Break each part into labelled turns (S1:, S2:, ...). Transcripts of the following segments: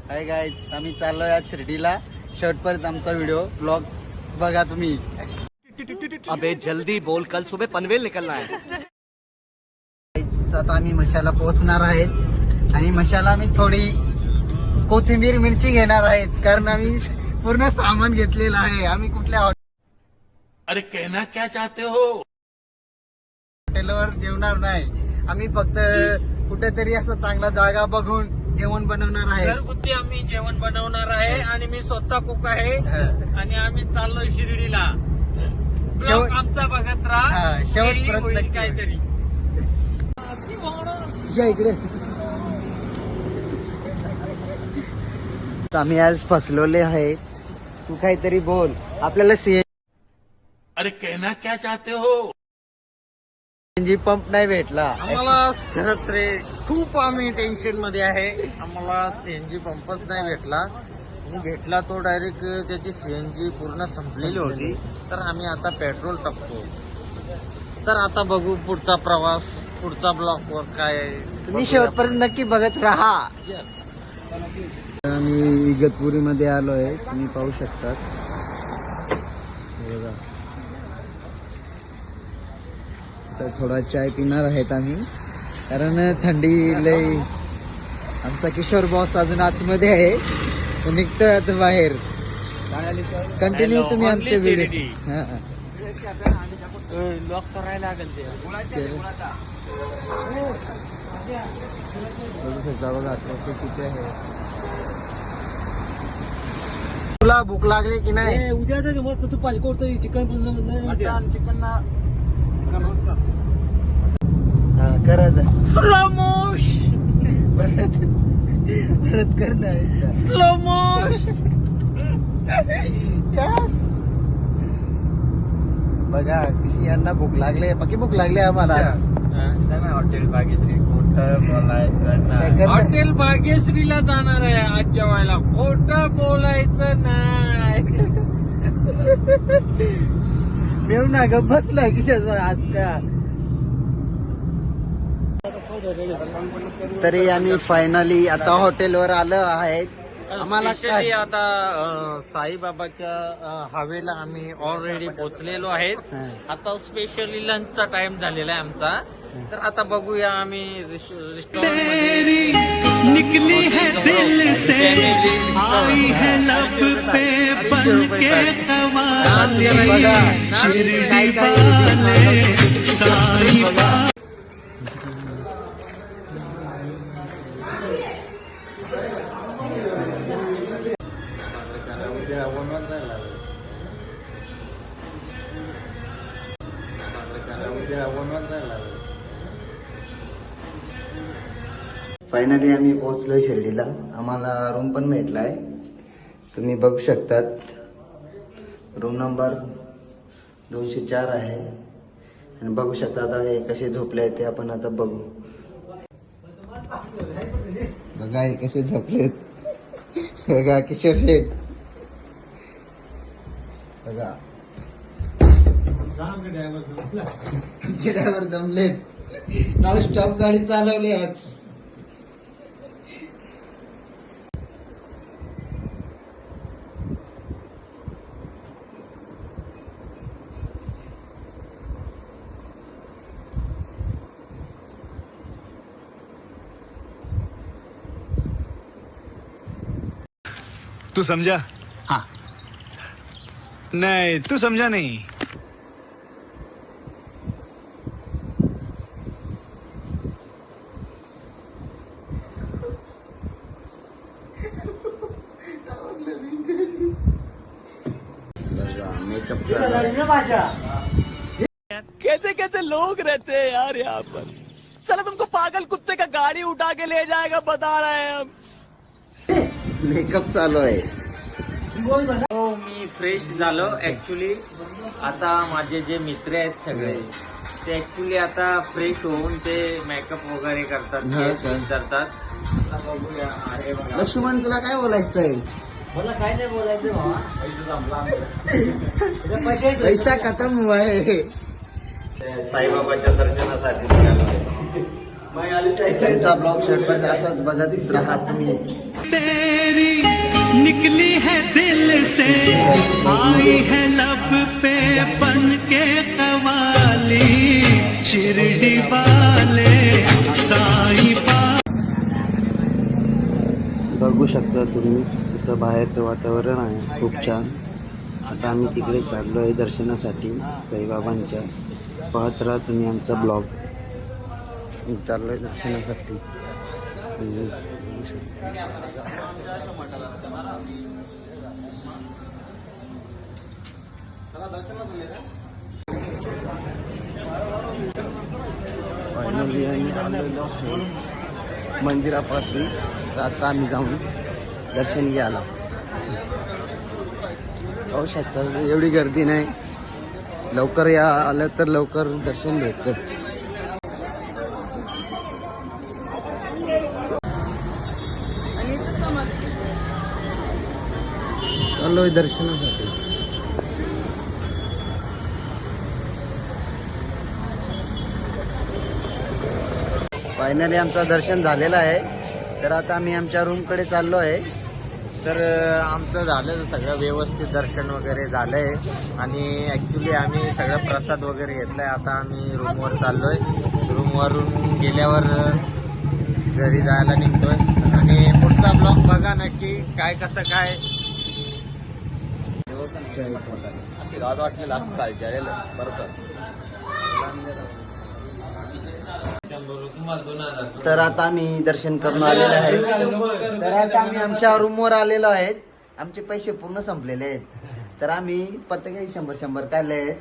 S1: Hi guys, आम्ही चाललोय आज शिर्डीला. शेवटपर्यंत आमचा व्हिडिओ ब्लॉग बघा तुम्ही.
S2: अबे जल्दी बोल, कल सुबह पनवेल निकलना है.
S1: Guys, आता आम्ही मशाला पोहोचणार आहेत आणि मशाला आम्ही थोडी कोथिंबीर मिरची घेणार आहेत कारण आम्ही पूर्ण सामान घेतलेलं आहे. आम्ही कुठल्या
S2: अरे कहना क्या चाहते हो.
S1: हॉटेलवर जेवणार नाही. आम्ही फक्त कुठेतरी असं चांगला जागा बघून जेवण बनवणार आहे.
S3: घरगुती आम्ही जेवण बनवणार आहे आणि मी स्वतः कुक आहे आणि आम्ही चाललोय शिर्डीला. ब्लॉग आमचा बघत राहा.
S1: शेवटपर्यंत
S3: होईल
S1: नक्की.
S3: काहीतरी.
S1: या इकडे. आम्ही आज फसलोले आहे. तू काहीतरी बोल. आपल्याला
S2: अरे कहना क्या चाहते हो.
S1: सीएनजी पंप नाही भेटला.
S3: आम्हाला खरंच रे खूप आम्ही टेन्शन मध्ये आहे. आम्हाला सीएनजी पंपच नाही भेटला. आणि भेटला तो डायरेक्ट त्याची सीएनजी पूर्ण संपलेली होती. तर आम्ही आता पेट्रोल टाकतो. तर आता बघू पुढचा प्रवास, पुढचा ब्लॉक वर काय आहे.
S1: तुम्ही शेवटपर्यंत नक्की बघत राहा.
S3: Yes.
S1: आम्ही इगतपुरी मध्ये आलोय, तुम्ही पाहू शकतात. हे बघा, आता थोडा चाय पिणार आहेत आम्ही कारण थंडी लय. आमचा किशोर बॉस अजून आतमध्ये आहे, तो निघतोय आता बाहेर. कंटिन्यू तुम्ही आमचे व्हिडिओ
S3: लॉक करायला लागेल ते.
S1: बघू शकता. बघा ट्रॉफिक किती आहे. तुला भूक लागली की नाही.
S3: उद्या तर मस्त तू पाहिजे कोणतं चिकन
S1: चिकन करत
S3: स्लो मोशन
S1: परत करणार.
S3: Slow motion.
S1: बघा कशी यांना भूक लागली. पक्की भूक लागली आम्हाला आज.
S3: हॉटेल भाग्यश्री खोटं बोलायचं
S1: नाही.
S3: हॉटेल भाग्यश्रीला जाणार आहे आज जेवायला. खोटं बोलायचं नाही.
S1: मेव ना ग बसलाय किशाच आज का. तरी आम्ही फायनली आता हॉटेलवर आलो आहे. आम्हाला
S3: स्पेशली आता साईबाबाच्या हवेला आम्ही ऑलरेडी पोहोचलेलो आहेत. आता स्पेशली लंचचा टाइम झालेला आहे आमचा. तर आता बघूया आम्ही रेस्टॉरंट
S4: निकली है दिल से आई है लब पे बन के कवाले शिरडी वाले साई बाबा.
S1: फायनली आम्ही पोहोचलोय शिर्डीला. आम्हाला रूम पण भेटलाय, तुम्ही बघू शकतात. रूम नंबर 204 आहे आणि बघू शकता आता हे कसे झोपले आहेत ते आपण आता बघू. बघा हे कसे झोपलेत. बघा किशोर शेठ. बघा ड्रायव्हर दमलेत. नाव स्टॉप गाडी चालवली आज.
S4: तू समझा. हाँ नहीं तू समझा नहीं. कैसे कैसे लोग रहते हैं यार यहाँ पर. चलो तुमको पागल कुत्ते का गाड़ी उठा के ले जाएगा बता रहे हैं हम.
S1: मेकअप चालू आहे.
S3: हो मी फ्रेश झालो ऍक्च्युली. आता माझे जे मित्र आहेत सगळे ते ऍक्च्युली आता फ्रेश होऊन ते मेकअप वगैरे करतात,
S1: हा,
S3: केस
S1: का?
S3: करतात. आता बघूया. अरे बघा,
S1: लक्ष्मण तुला काय बोलायचं आहे.
S3: मला काय नाही बोलायचं भावा.
S1: पैसा खतम हुआ है.
S3: साईबाबाच्या दर्शनासाठी निघालो.
S1: त्यांचा ब्लॉग शेवटपर्यंत असंच बघत राहा तुम्ही.
S4: तेरी
S5: निकली है दिल से आई है लब पे बन के कवाली शिरडी वाले साईं
S1: बघू शकता तुम्ही असं बाहेरचं वातावरण आहे खूप छान. आता आम्ही तिकडे चाललो आहे दर्शनासाठी साईबाबांच्या. पाहत राहा तुम्ही आमचा ब्लॉग. चाललो आहे दर्शनासाठी. फायनली आम्ही आलेलो आहे मंदिरापाशी. तर आता आम्ही जाऊन दर्शन घ्यायला. पाहू शकता एवढी गर्दी नाही. लवकर या आलं तर लवकर दर्शन भेटतं. चाललोय दर्शनासाठी. फायनली आमचं दर्शन झालेलं आहे. तर आता आम्ही आमच्या रूमकडे चाललो आहे.
S3: तर आमचं झालं सगळं व्यवस्थित दर्शन वगैरे झालंय आणि ऍक्च्युली आम्ही सगळं प्रसाद वगैरे घेतलाय. आता आम्ही रूमवर चाललोय. रूमवरून गेल्यावर घरी जायला निघतोय आणि पुढचा ब्लॉग बघा नक्की काय कसं काय.
S1: तर आता आम्ही दर्शन करून आलेलो आहे. तर आता आम्ही आमच्या रूमवर आलेलो आहेत. आमचे पैसे पूर्ण संपलेले आहेत. तर आम्ही प्रत्येकी 100 काढले आहेत.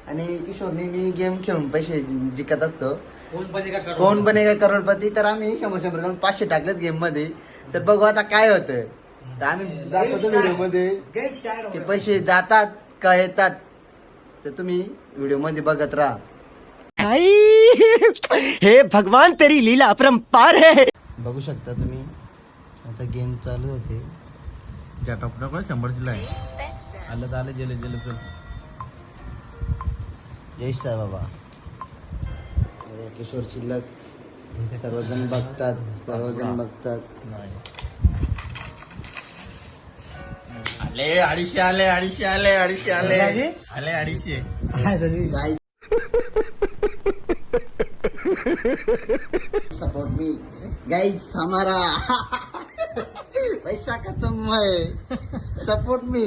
S1: आणि किशोरने मी गेम खेळून पैसे जिंकत असतो. कोण बनेगा करोडपती. तर आम्ही 100 काढून 500 टाकलेत गेम मध्ये. तर बघू आता काय होतं. तर आम्ही दाखवतो व्हिडिओ मध्ये की पैसे जातात का येतात. तर तुम्ही व्हिडिओ मध्ये बघत राहा.
S4: हे भगवान तेरी लीला अपरंपार है.
S1: बघू शकता तुम्ही आता गेम चालू होते.
S3: ज्या टॉपटॉप 100 आहे. आलं तर आलं गेलं गेलं चल.
S1: जय साईबाबा. किशोर चिल्लक सर्वजण बघतात.
S3: आले 250 आले 250.
S1: Guys support me guys. हमारा पैसा खत्म है. Support me.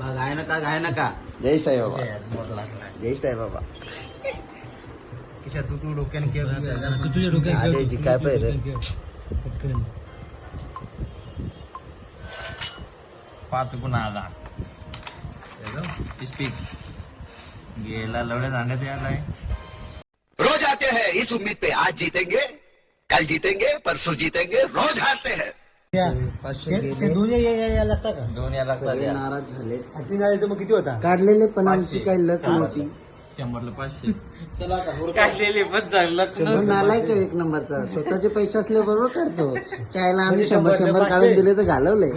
S3: गाय नका
S1: जय साईबाबा. जय साईबाबा.
S3: किशा तू डोक्याने तुझ्या डोक्यात
S1: अरे जी काय पाहिजे
S3: 5 गुणा आला. स्पीक गेला लवड्या दांड्यात आलाय.
S2: रोज आते हैं इस उम्मीद पे आज जीतेंगे, कल जीतेंगे, परसों जीतेंगे, रोज हारते हैं.
S1: 500 गेले.
S3: दोन याला
S1: सगळे नाराज झाले.
S3: मग किती होता
S1: काढलेले पण आमची काही लक नव्हती.
S3: 100ला 500 काढलेले पण चांगलं.
S1: नालायक आहे एक नंबरचा. स्वतःचे पैसे असले बरोबर काढतो. चायला आम्ही 100 काढून दिले तर घालवले.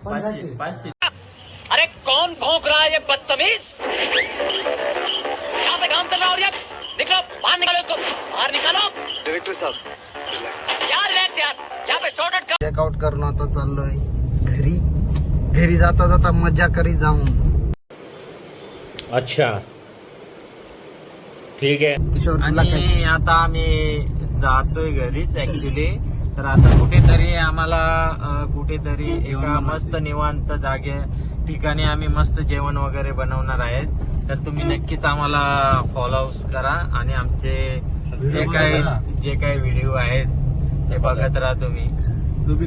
S3: 500.
S4: अरे कौन भौंक रहा है ये बदतमीज. यहाँ पे काम चल रहा है और ये निकलो बाहर निकालो इसको. बाहर निकालो. डायरेक्टर साहब यार रिलैक्स यार. यहाँ पे शॉर्टकट
S1: चेकआउट करून आता चाललोय घरी. घरी जाता जाता मजा करी जाऊन.
S6: अच्छा ठीक आहे.
S1: किशोर तुला काय
S3: आणि आता आम्ही जातोय घरीच ऍक्च्युली. तर आता कुठेतरी आम्हाला कुठेतरी एका मस्त निवांत जागे ठिकाणी आम्ही मस्त जेवण वगैरे बनवणार आहेत. तर तुम्ही नक्कीच आम्हाला फॉलो करा आणि आमचे जे काही व्हिडिओ आहेत ते बघत राहा तुम्ही.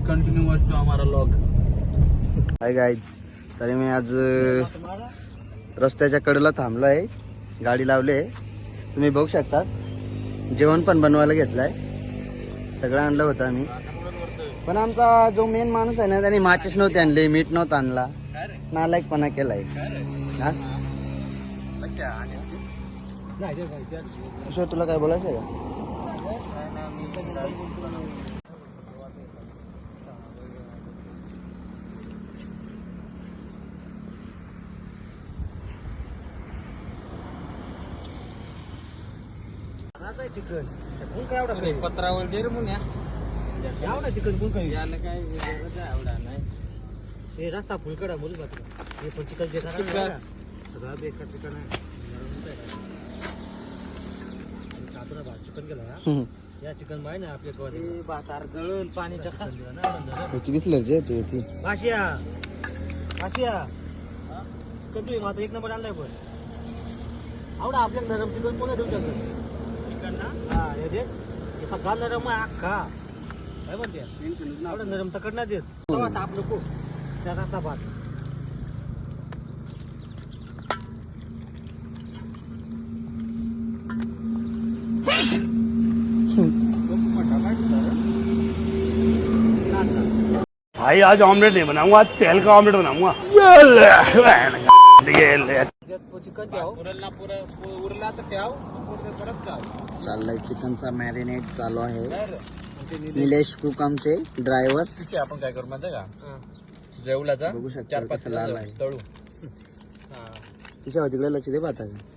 S3: कंटिन्यू वाचतो आम्हाला लॉग.
S1: Hi guys. तरी मी आज रस्त्याच्या कडेला थांबलो आहे. गाडी लावले. तुम्ही बघू शकता. जेवण पण बनवायला घेतलंय. सगळं आणलं होतं आम्ही. पण आमचा जो मेन माणूस आहे ना त्याने माचीस नव्हते आणले. मीठ नव्हता आणला. नालायकपणा केलाय. हा किशोर तुला काय बोलायचं आहे का.
S3: पत्रावर दे रे मुन्या. यावं ना चिकन कोण काही याला काय आवडा नाही हे रस्ता फुलकडा बोलू का हे पण चिकन जे सगळा बेकार चिकन आहे चिकन केलं या चिकन माहिती ना आपल्या बाजार जळून पाणी
S1: दिसलं जे ती
S3: भाषिया कधी माझा एक नंबर आणलाय पण आवडा आपल्या नरम चिकन कोणा देऊ शकत चिकन ना हा हे देख हे सगळा नरम आहे अख्खा काय म्हणते आवडा नरम तकड ना देत ताप नको त्या रस्ता भात
S7: भाई आज ऑमलेट नहीं बनाऊंगा, आज तेल का ऑमलेट बनाऊंगा।
S3: चिकन ठेव उरला तर ठेव परत जाऊ
S1: चाललाय चिकनचा मॅरिनेट चालू आहे निलेश कुक आमचे ड्रायव्हर
S3: आपण काय करू माहिती का जेवलाचा
S1: बघू शकता कसं लाल आहे
S3: तळू
S1: तिच्या तिकडे लक्ष दे पाहता का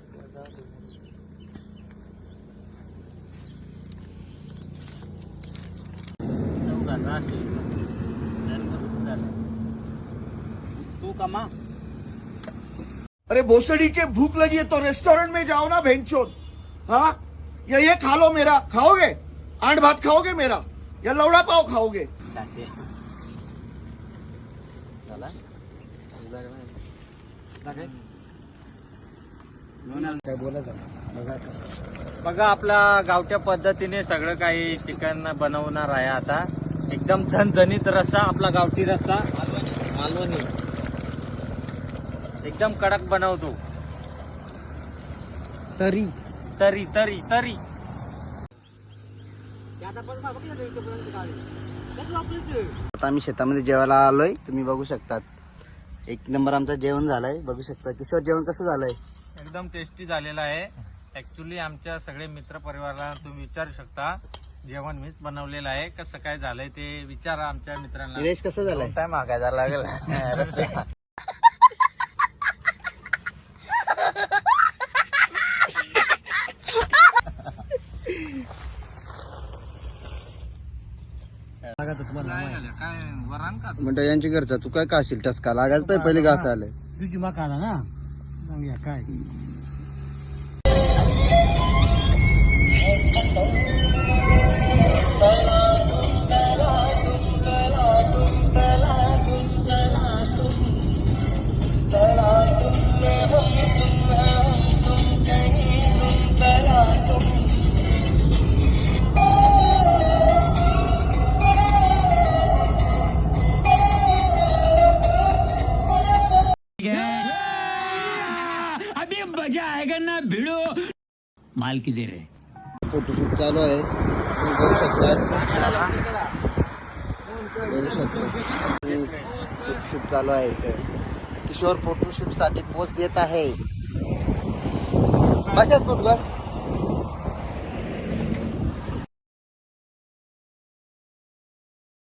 S3: तू कमा
S4: अरे भोसड़ी के भूख लगी है तो रेस्टोरेंट में जाओ ना भेंचोद हाँ या ये खा लो मेरा खाओगे आंट भात खाओगे मेरा या लौड़ा पाव खाओगे
S1: काय बोलायचं बघा
S3: बघा आपल्या गावच्या पद्धतीने सगळं काही चिकन बनवणार आहे आता एकदम झणझणीत रस्सा आपला गावठी रस्सा मालवणी एकदम कडक बनवतो
S1: तरी
S3: तरी तरी तरी
S1: आता आम्ही शेतामध्ये जेवायला आलोय तुम्ही बघू शकतात एक नंबर आमचं जेवण झालंय बघू शकता किशोर जेवण कसं झालंय
S3: एकदम टेस्टी झालेला आहे ऍक्च्युली आमच्या सगळे मित्र परिवाराला तुम्ही विचारू शकता जेवण मीच बनवलेलं आहे कसं काय झालंय ते विचारा आमच्या मित्रांना
S1: निलेश कसं झालंय
S6: काय मागायला लागेल
S3: काय वरान का
S1: म्हणतो यांची घरचा तू काय काशील टसका लागायला पाहिजे पहिले घास आले
S3: तुझी माकाला ना काय
S5: अभी मजा आएगा ना भिड़ो माल की दे रहे
S1: फोटोशूट चालू आहे तुम्ही बघू शकता फोटोशूट चालू आहे इथं किशोर फोटोशूट साठी पोच देत आहे बस फोटोवर